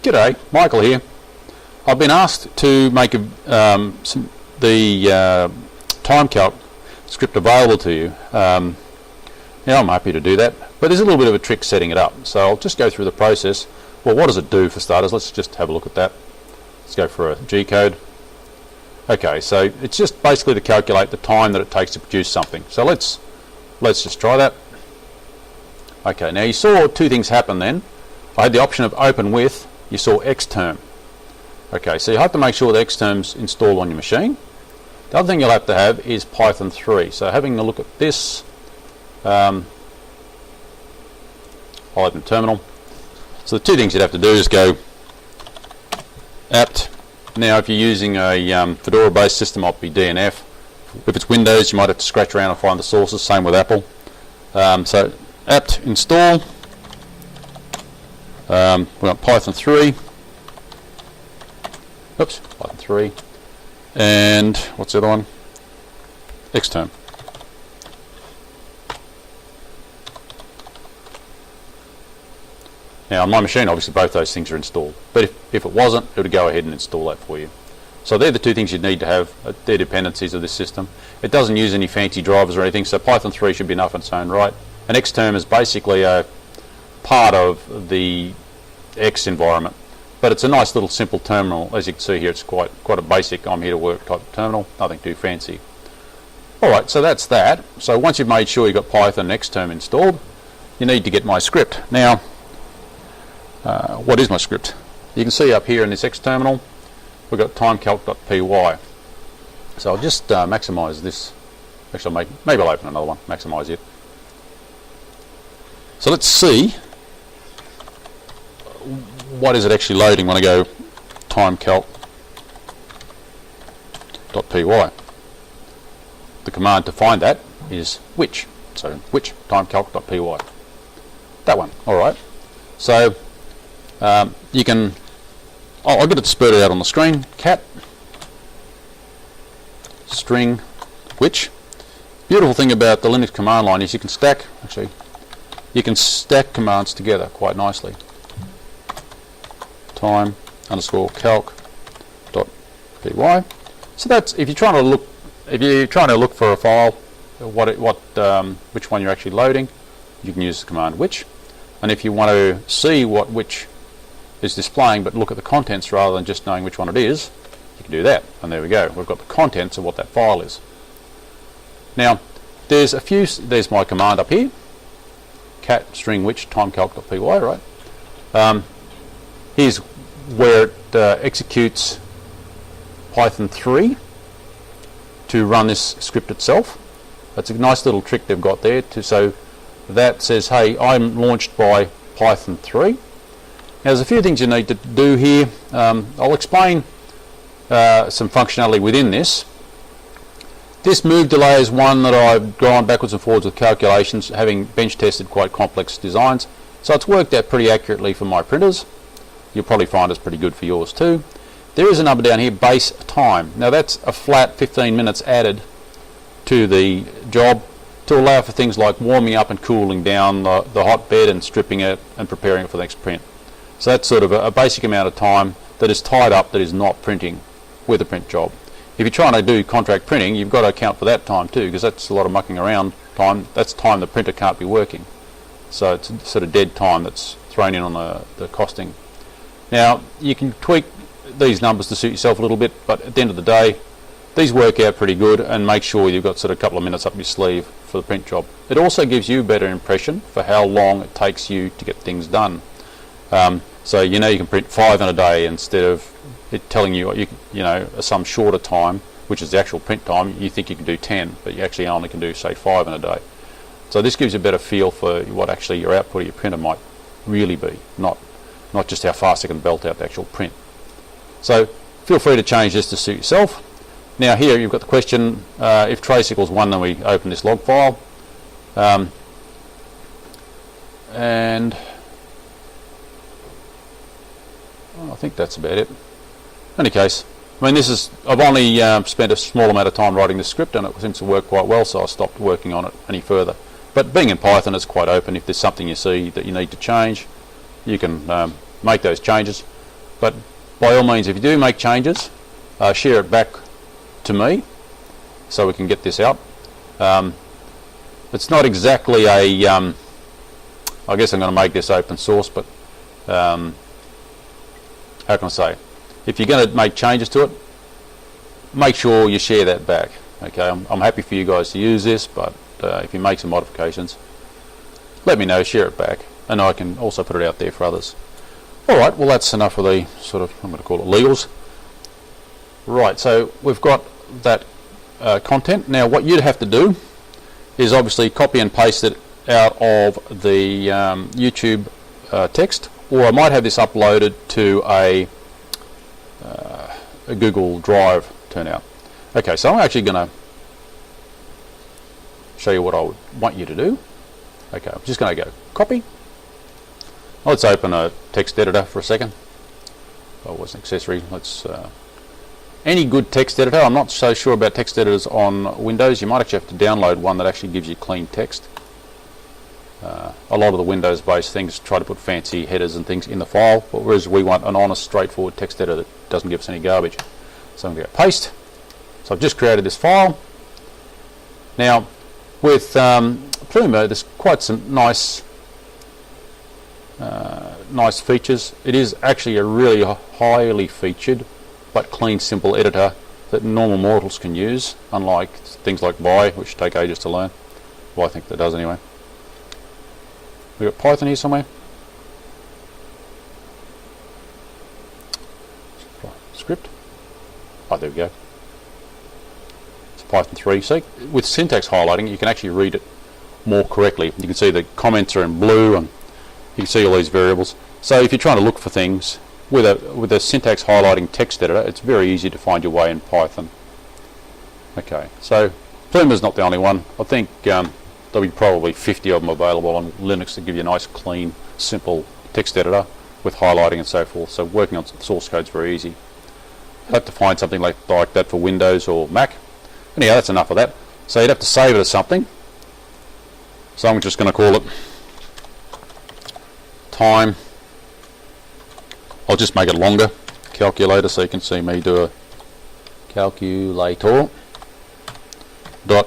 G'day, Michael here. I've been asked to make the time calc script available to you. Now I'm happy to do that, but there's a little bit of a trick setting it up. So I'll just go through the process. Well, what does it do for starters? Let's just have a look at that. Let's go for a G code. Okay, so it's just basically to calculate the time that it takes to produce something. So let's just try that. Okay, now you saw two things happen then. I had the option of open with, you saw Xterm. Okay, so you have to make sure that Xterm's installed on your machine. The other thing you'll have to have is Python 3. So having a look at this, I'll open terminal. So the two things you'd have to do is go apt. Now if you're using a Fedora based system, it might be DNF. If it's Windows, you might have to scratch around and find the sources, same with Apple. So apt install, we've got Python 3, oops, Python 3, and what's the other one? Xterm. Now on my machine obviously both those things are installed, but if it wasn't, it would go ahead and install that for you. So they're the two things you'd need to have, they're dependencies of this system. It doesn't use any fancy drivers or anything, so Python 3 should be enough in its own right. And Xterm is basically a part of the X environment, but it's a nice little simple terminal. As you can see here, it's quite a basic I'm here to work type of terminal, nothing too fancy. Alright, so that's that. So once you've made sure you've got Python and Xterm installed, you need to get my script. Now, what is my script? You can see up here in this X terminal, we've got timecalc.py. So I'll just maximize this. Actually, maybe I'll open another one, maximize it. So let's see what is it actually loading when I go timecalc.py. The command to find that is which. So which timecalc.py. That one. All right. So you can. I'll get it spurted out on the screen. Cat string which. Beautiful thing about the Linux command line is you can stack. Actually, you can stack commands together quite nicely. Time_calc.py. So that's if you're trying to look for a file, which one you're actually loading, you can use the command which. And if you want to see what which is displaying, but look at the contents rather than just knowing which one it is, you can do that. And there we go. We've got the contents of what that file is. Now, there's my command up here. Cat string which timecalc.py, right? Here's where it executes Python 3 to run this script itself. That's a nice little trick they've got there. So that says, hey, I'm launched by Python 3. Now, there's a few things you need to do here. I'll explain some functionality within this. This move delay is one that I've gone backwards and forwards with calculations, having bench tested quite complex designs. So it's worked out pretty accurately for my printers. You'll probably find it's pretty good for yours too. There is a number down here, base time. Now that's a flat 15 minutes added to the job to allow for things like warming up and cooling down the hot bed and stripping it and preparing it for the next print. So that's sort of a basic amount of time that is tied up that is not printing with a print job. If you're trying to do contract printing, you've got to account for that time too, because that's a lot of mucking around time. That's time the printer can't be working. So it's sort of dead time that's thrown in on the costing. Now, you can tweak these numbers to suit yourself a little bit, but at the end of the day, these work out pretty good, and make sure you've got sort of a couple of minutes up your sleeve for the print job. It also gives you a better impression for how long it takes you to get things done. So you know you can print 5 in a day instead of it telling you some shorter time, which is the actual print time. You think you can do 10, but you actually only can do say 5 in a day. So this gives you a better feel for what actually your output of your printer might really be, not just how fast it can belt out the actual print. So feel free to change this to suit yourself. Now here you've got the question, if trace equals 1, then we open this log file. And I think that's about it. In any case, I mean, I've only spent a small amount of time writing this script, and it seems to work quite well, so I stopped working on it any further. But being in Python, it's quite open. If there's something you see that you need to change, you can make those changes. But by all means, if you do make changes, share it back to me so we can get this out. It's not exactly a I guess I'm going to make this open source, but how can I say, if you're going to make changes to it, make sure you share that back. Okay, I'm happy for you guys to use this, but if you make some modifications, let me know, share it back, and I can also put it out there for others. Alright, well that's enough of the sort of, I'm going to call it legals. Right, so we've got that content. Now what you'd have to do is obviously copy and paste it out of the YouTube text, or I might have this uploaded to a Google Drive turnout. Okay, so I'm actually going to show you what I would want you to do. Okay, I'm just going to go copy. Let's open a text editor for a second. Oh, it was an accessory. Let's any good text editor. I'm not so sure about text editors on Windows. You might actually have to download one that actually gives you clean text. A lot of the Windows-based things try to put fancy headers and things in the file, but whereas we want an honest, straightforward text editor that doesn't give us any garbage. So I'm going to go paste. So I've just created this file. Now, with Pluma, there's quite some nice features. It is actually a really highly featured but clean, simple editor that normal mortals can use, unlike things like Vi, which take ages to learn. Well, I think that does anyway. We've got Python here somewhere. Script. Oh, there we go. It's Python 3. So with syntax highlighting, you can actually read it more correctly. You can see the comments are in blue, and you can see all these variables. So if you're trying to look for things with a syntax highlighting text editor, it's very easy to find your way in Python. Okay, so Pluma's not the only one. I think there'll be probably 50 of them available on Linux to give you a nice, clean, simple text editor with highlighting and so forth. So working on source code is very easy. You'll have to find something like that for Windows or Mac. Anyhow, that's enough of that. So you'd have to save it as something. So I'm just going to call it time. I'll just make it longer, calculator, so you can see me do a calculator dot.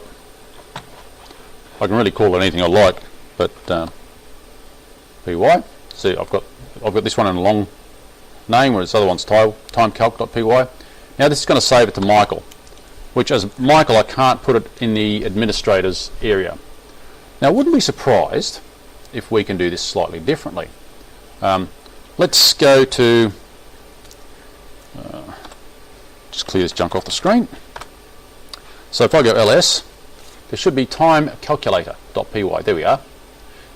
I can really call it anything I like, but py. See, I've got this one in a long name, whereas this other one's timecalc.py. Now this is going to save it to Michael, which as Michael I can't put it in the administrators area. Now I wouldn't be surprised if we can do this slightly differently. Let's go to, just clear this junk off the screen. So if I go ls, there should be timecalculator.py. There we are.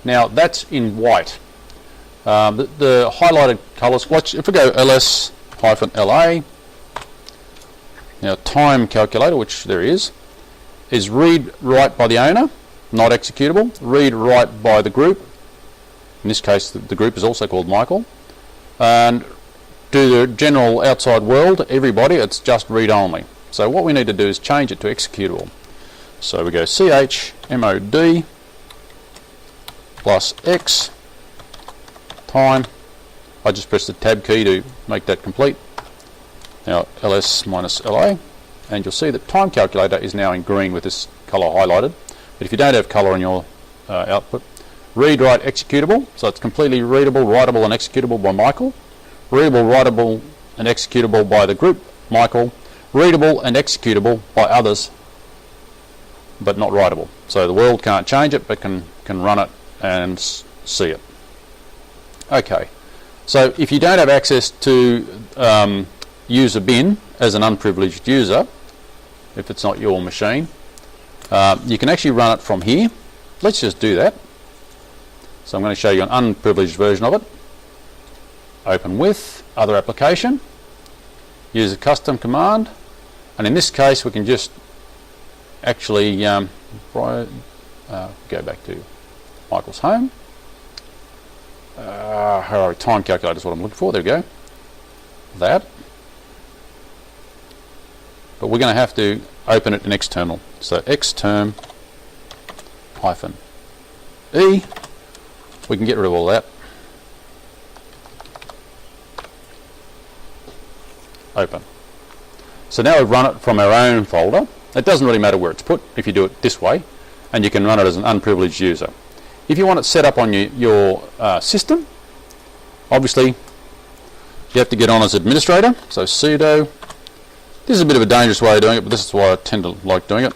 Now that's in white. The highlighted colours, watch, if we go ls-la, now time calculator, which there is read write by the owner, not executable, read write by the group. In this case, the group is also called Michael. And do the general outside world, everybody, it's just read only. So what we need to do is change it to executable. So we go chmod plus x time. I just press the tab key to make that complete. Now ls minus la, and you'll see that time calculator is now in green with this colour highlighted. But if you don't have colour in your output, read write executable, so it's completely readable, writable and executable by Michael. Readable, writable and executable by the group Michael. Readable and executable by others, but not writable. So the world can't change it, but can run it and see it. Okay, so if you don't have access to user bin as an unprivileged user, if it's not your machine, you can actually run it from here. Let's just do that. So I'm going to show you an unprivileged version of it. Open with, other application, use a custom command, and in this case we can just actually go back to Michael's home. Time calculator is what I'm looking for, there we go. That. But we're going to have to open it in external. So xterm -e. We can get rid of all that. open. So now we've run it from our own folder. It doesn't really matter where it's put if you do it this way, and you can run it as an unprivileged user. If you want it set up on your system, obviously you have to get on as administrator. So sudo. This is a bit of a dangerous way of doing it, but this is why I tend to like doing it.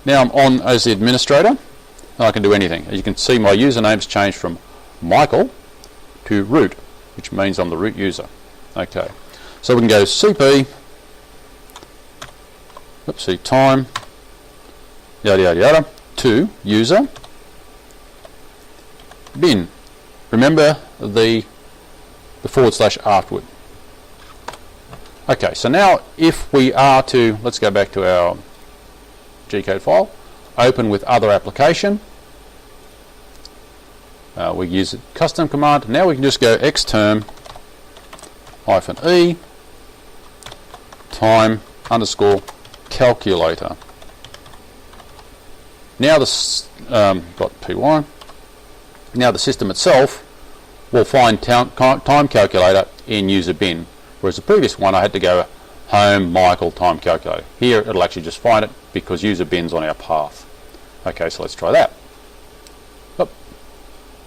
Now I'm on as the administrator, and I can do anything. As you can see, my username's changed from Michael to root, which means I'm the root user. Okay, so we can go cp, time, yada yada yada, to user bin. Remember the / afterward. Okay, so now if we are to, let's go back to our G-code file, open with other application, we use the custom command. Now we can just go xterm -e time _calculator. Now this .py. Now the system itself will find time calculator in user bin, whereas the previous one I had to go home Michael time calculator. Here it'll actually just find it because user bin's on our path. Okay, so let's try that.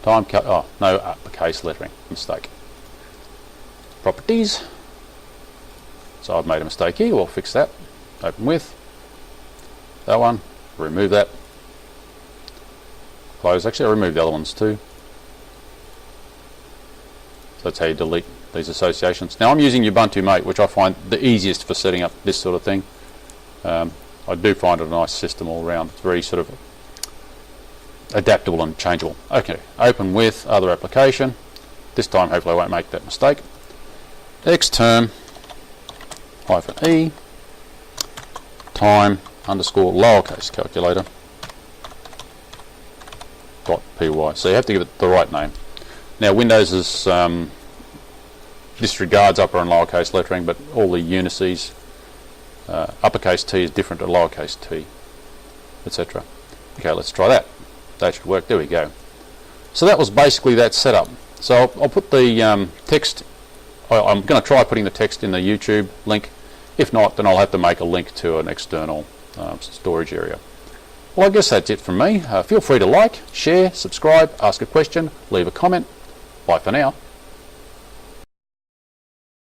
No uppercase lettering, mistake. Properties. So I've made a mistake here, we'll fix that. Open with that one, remove that. Close. Actually, I'll remove the other ones too. So that's how you delete these associations. Now I'm using Ubuntu Mate, which I find the easiest for setting up this sort of thing. I do find it a nice system all around. It's very sort of adaptable and changeable. Okay, open with other application. This time hopefully I won't make that mistake. Xterm -e time _lowercase calculator .py. So you have to give it the right name. Now Windows is disregards upper and lowercase lettering, but all the Unices, uppercase T is different to lowercase t, etc. Okay, let's try that. That should work. There we go. So that was basically that setup. So I'll put the text. I'm going to try putting the text in the YouTube link. If not, then I'll have to make a link to an external storage area. Well, I guess that's it from me. Feel free to like, share, subscribe, ask a question, leave a comment. Bye for now.